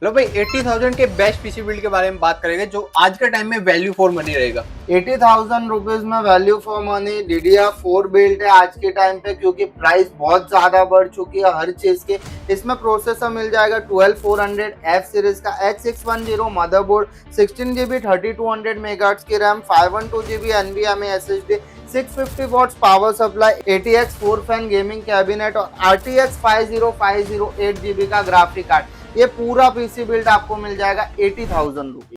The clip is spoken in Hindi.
लो भाई 80,000 के बेस्ट पीसी बिल्ड के बारे में बात करेंगे जो आज के टाइम में वैल्यू फॉर मनी रहेगा। 80,000 रुपीज में value for money DDR4 build है आज के टाइम पे, क्योंकि प्राइस बहुत ज्यादा बढ़ चुकी है हर चीज के। इसमें प्रोसेसर मिल जाएगा 12400F सीरीज का H610 मदरबोर्ड, 16GB 3200 मेगाहर्ट्ज की RAM, 512GB NVMe SSD, 650 watts power supply, ATX 4 fan gaming cabinet और RTX 5050 8GB का ग्राफिक कार्ड। ये पूरा पीसी बिल्ड आपको मिल जाएगा 80,000 रुपीज।